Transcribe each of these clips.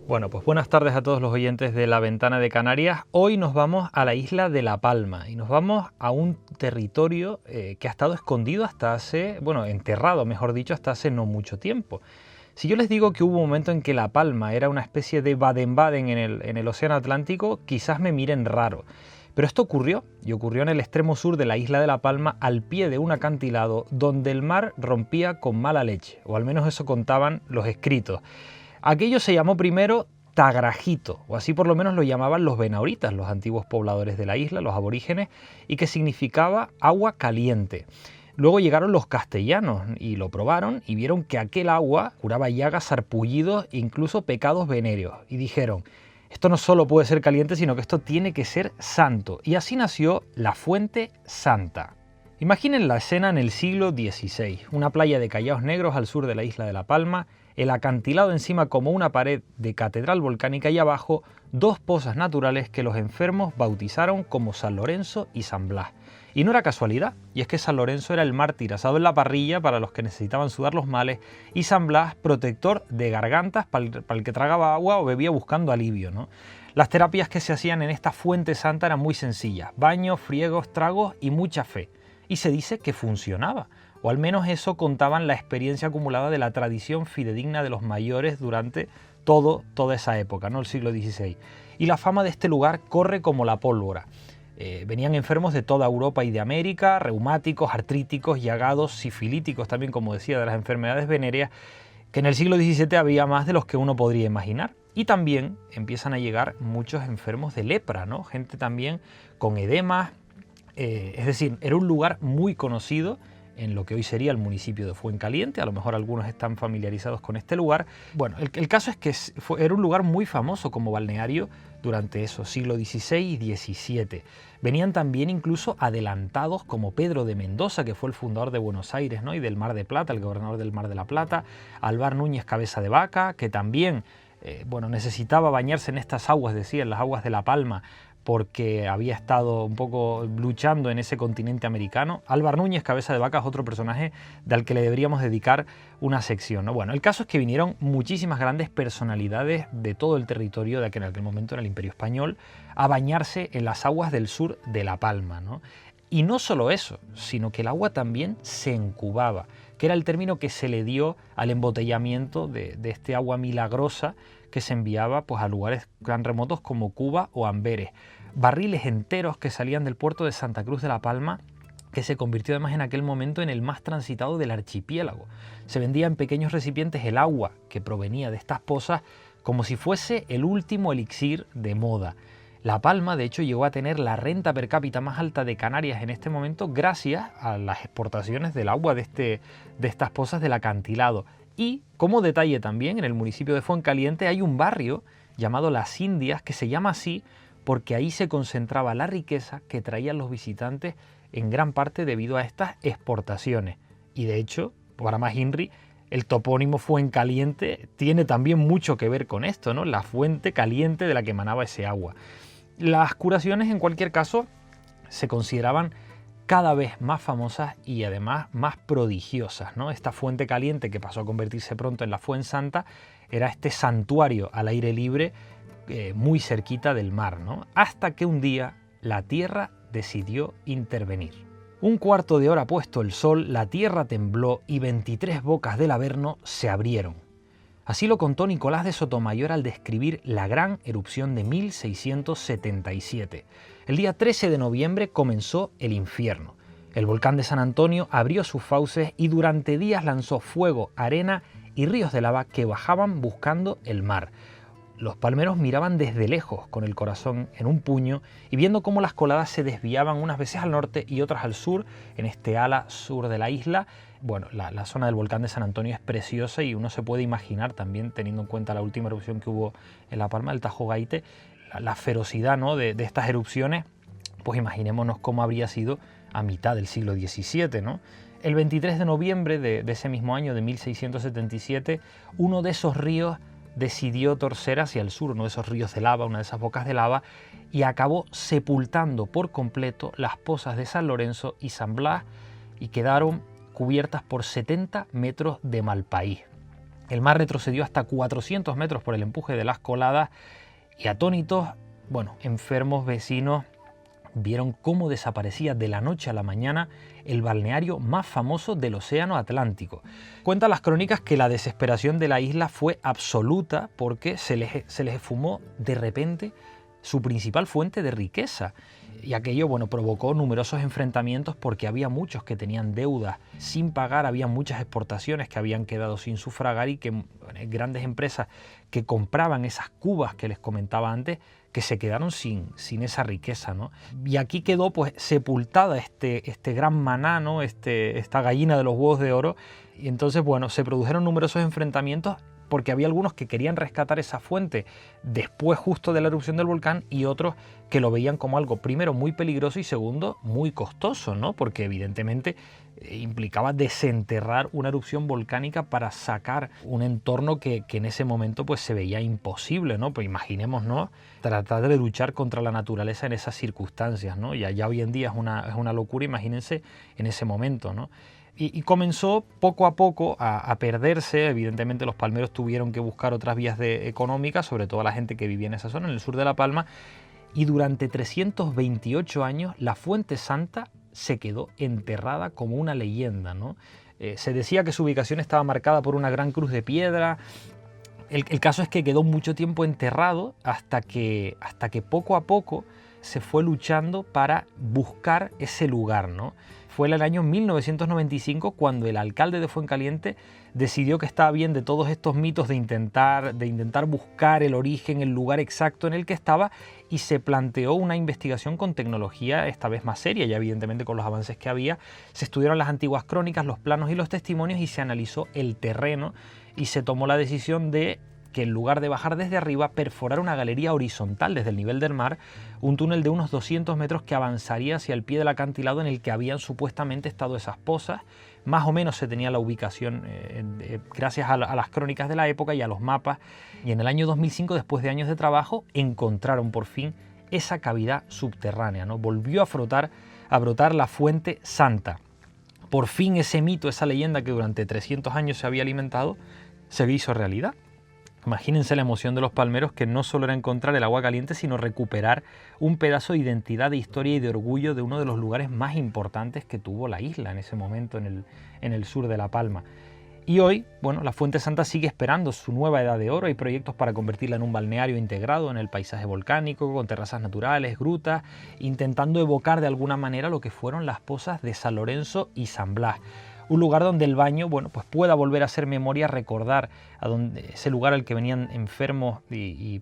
Bueno, pues buenas tardes a todos los oyentes de La Ventana de Canarias. Hoy nos vamos a la isla de La Palma y nos vamos a un territorio que ha estado escondido hasta hace, bueno, enterrado, mejor dicho, hasta hace no mucho tiempo. Si yo les digo que hubo un momento en que La Palma era una especie de Baden-Baden en el Océano Atlántico, quizás me miren raro. Pero esto ocurrió, y ocurrió en el extremo sur de la isla de La Palma, al pie de un acantilado donde el mar rompía con mala leche, o al menos eso contaban los escritos. Aquello se llamó primero Tagrajito, o así por lo menos lo llamaban los benauritas, los antiguos pobladores de la isla, los aborígenes, y que significaba agua caliente. Luego llegaron los castellanos y lo probaron y vieron que aquel agua curaba llagas, sarpullidos e incluso pecados venéreos. Y dijeron, esto no solo puede ser caliente, sino que esto tiene que ser santo. Y así nació la Fuente Santa. Imaginen la escena en el siglo XVI, una playa de callaos negros al sur de la isla de La Palma, el acantilado encima como una pared de catedral volcánica y abajo dos pozas naturales que los enfermos bautizaron como San Lorenzo y San Blas. Y no era casualidad, y es que San Lorenzo era el mártir asado en la parrilla para los que necesitaban sudar los males, y San Blas protector de gargantas para el que tragaba agua o bebía buscando alivio, ¿no? Las terapias que se hacían en esta Fuente Santa eran muy sencillas, baños, friegos, tragos y mucha fe. Y se dice que funcionaba, o al menos eso contaban la experiencia acumulada de la tradición fidedigna de los mayores durante toda esa época, ¿no? El siglo XVI. Y la fama de este lugar corre como la pólvora. Venían enfermos de toda Europa y de América, reumáticos, artríticos, llagados, sifilíticos también, como decía, de las enfermedades venéreas, que en el siglo XVII había más de los que uno podría imaginar. Y también empiezan a llegar muchos enfermos de lepra, ¿no? Gente también con edemas. Es decir, era un lugar muy conocido en lo que hoy sería el municipio de Fuencaliente. A lo mejor algunos están familiarizados con este lugar. Bueno, el caso es que era un lugar muy famoso como balneario durante esos siglos XVI y XVII. Venían también incluso adelantados como Pedro de Mendoza, que fue el fundador de Buenos Aires, ¿no? Y del Mar de Plata, el gobernador del Mar de la Plata, Alvar Núñez Cabeza de Vaca, que también necesitaba bañarse en estas aguas, decía, en las aguas de La Palma, porque había estado un poco luchando en ese continente americano. Álvar Núñez Cabeza de Vaca es otro personaje al que le deberíamos dedicar una sección, ¿no? Bueno, el caso es que vinieron muchísimas grandes personalidades de todo el territorio de aquel, en aquel momento era el Imperio Español, a bañarse en las aguas del sur de La Palma, ¿no? Y no solo eso, sino que el agua también se encubaba, que era el término que se le dio al embotellamiento de este agua milagrosa que se enviaba pues, a lugares tan remotos como Cuba o Amberes. Barriles enteros que salían del puerto de Santa Cruz de La Palma, que se convirtió además en aquel momento en el más transitado del archipiélago. Se vendía en pequeños recipientes el agua que provenía de estas pozas como si fuese el último elixir de moda. La Palma, de hecho, llegó a tener la renta per cápita más alta de Canarias en este momento gracias a las exportaciones del agua de estas pozas del acantilado. Y, como detalle también, en el municipio de Fuencaliente hay un barrio llamado Las Indias que se llama así porque ahí se concentraba la riqueza que traían los visitantes en gran parte debido a estas exportaciones. Y de hecho, para más Inri, el topónimo Fuencaliente tiene también mucho que ver con esto, ¿no? La fuente caliente de la que emanaba ese agua. Las curaciones, en cualquier caso, se consideraban cada vez más famosas y además más prodigiosas, ¿no? Esta fuente caliente que pasó a convertirse pronto en la Fuensanta era este santuario al aire libre muy cerquita del mar, ¿no? Hasta que un día la Tierra decidió intervenir. Un cuarto de hora puesto el sol, la Tierra tembló y 23 bocas del Averno se abrieron. Así lo contó Nicolás de Sotomayor al describir la gran erupción de 1677. El día 13 de noviembre comenzó el infierno. El volcán de San Antonio abrió sus fauces y durante días lanzó fuego, arena y ríos de lava que bajaban buscando el mar. Los palmeros miraban desde lejos, con el corazón en un puño, y viendo cómo las coladas se desviaban unas veces al norte y otras al sur, en este ala sur de la isla. Bueno, la zona del volcán de San Antonio es preciosa y uno se puede imaginar también, teniendo en cuenta la última erupción que hubo en La Palma, el Tajo Gaite, la ferocidad, ¿no?, de estas erupciones. Pues imaginémonos cómo habría sido a mitad del siglo XVII, ¿no? El 23 de noviembre de ese mismo año, de 1677, uno de esos ríos decidió torcer hacia el sur, uno de esos ríos de lava, una de esas bocas de lava, y acabó sepultando por completo las pozas de San Lorenzo y San Blas y quedaron cubiertas por 70 metros de malpaís. El mar retrocedió hasta 400 metros por el empuje de las coladas y atónitos, bueno, enfermos, vecinos, vieron cómo desaparecía de la noche a la mañana el balneario más famoso del Océano Atlántico. Cuentan las crónicas que la desesperación de la isla fue absoluta porque se les esfumó de repente su principal fuente de riqueza. Y aquello, bueno, provocó numerosos enfrentamientos porque había muchos que tenían deudas sin pagar, había muchas exportaciones que habían quedado sin sufragar y que grandes empresas que compraban esas cubas que les comentaba antes, que se quedaron sin esa riqueza, ¿no? Y aquí quedó pues sepultada este gran maná, ¿no? Esta gallina de los huevos de oro. Y entonces, bueno, se produjeron numerosos enfrentamientos porque había algunos que querían rescatar esa fuente después justo de la erupción del volcán y otros que lo veían como algo, primero, muy peligroso y segundo, muy costoso, ¿no? Porque evidentemente implicaba desenterrar una erupción volcánica para sacar un entorno que en ese momento pues se veía imposible, ¿no? Pues imaginemos, ¿no? Tratar de luchar contra la naturaleza en esas circunstancias, ¿no? Ya hoy en día es una locura, imagínense en ese momento, ¿no? Y comenzó poco a poco a perderse. Evidentemente los palmeros tuvieron que buscar otras vías económicas, sobre todo la gente que vivía en esa zona, en el sur de La Palma, y durante 328 años la Fuente Santa se quedó enterrada como una leyenda, ¿no? Se decía que su ubicación estaba marcada por una gran cruz de piedra. El caso es que quedó mucho tiempo enterrado hasta que poco a poco se fue luchando para buscar ese lugar, ¿no? Fue en el año 1995 cuando el alcalde de Fuencaliente decidió que estaba bien de todos estos mitos de intentar buscar el origen, el lugar exacto en el que estaba, y se planteó una investigación con tecnología esta vez más seria, ya evidentemente con los avances que había. Se estudiaron las antiguas crónicas, los planos y los testimonios y se analizó el terreno y se tomó la decisión de que en lugar de bajar desde arriba, perforar una galería horizontal desde el nivel del mar, un túnel de unos 200 metros que avanzaría hacia el pie del acantilado en el que habían supuestamente estado esas pozas. Más o menos se tenía la ubicación gracias a las crónicas de la época y a los mapas, y en el año 2005, después de años de trabajo, encontraron por fin esa cavidad subterránea, ¿no? Volvió a brotar la Fuente Santa. Por fin ese mito, esa leyenda que durante 300 años se había alimentado, se hizo realidad. Imagínense la emoción de los palmeros, que no solo era encontrar el agua caliente, sino recuperar un pedazo de identidad, de historia y de orgullo de uno de los lugares más importantes que tuvo la isla en ese momento en el sur de La Palma. Y hoy, bueno, la Fuente Santa sigue esperando su nueva edad de oro. Hay proyectos para convertirla en un balneario integrado en el paisaje volcánico, con terrazas naturales, grutas, intentando evocar de alguna manera lo que fueron las pozas de San Lorenzo y San Blas. Un lugar donde el baño, bueno, pues pueda volver a ser memoria, recordar ese lugar al que venían enfermos y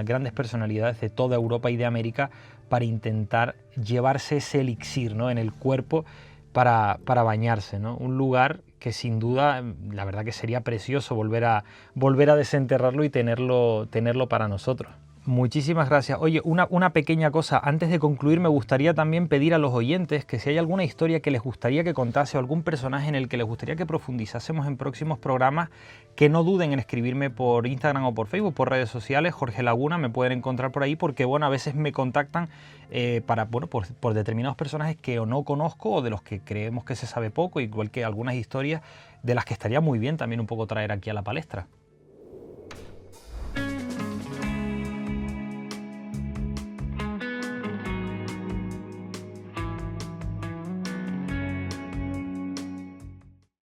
grandes personalidades de toda Europa y de América para intentar llevarse ese elixir, ¿no?, en el cuerpo para bañarse, ¿no? Un lugar que sin duda, la verdad que sería precioso volver a desenterrarlo y tenerlo para nosotros. Muchísimas gracias. Oye, una pequeña cosa. Antes de concluir, me gustaría también pedir a los oyentes que si hay alguna historia que les gustaría que contase o algún personaje en el que les gustaría que profundizásemos en próximos programas, que no duden en escribirme por Instagram o por Facebook, por redes sociales. Jorge Laguna, me pueden encontrar por ahí porque, bueno, a veces me contactan por determinados personajes que o no conozco o de los que creemos que se sabe poco, igual que algunas historias de las que estaría muy bien también un poco traer aquí a la palestra.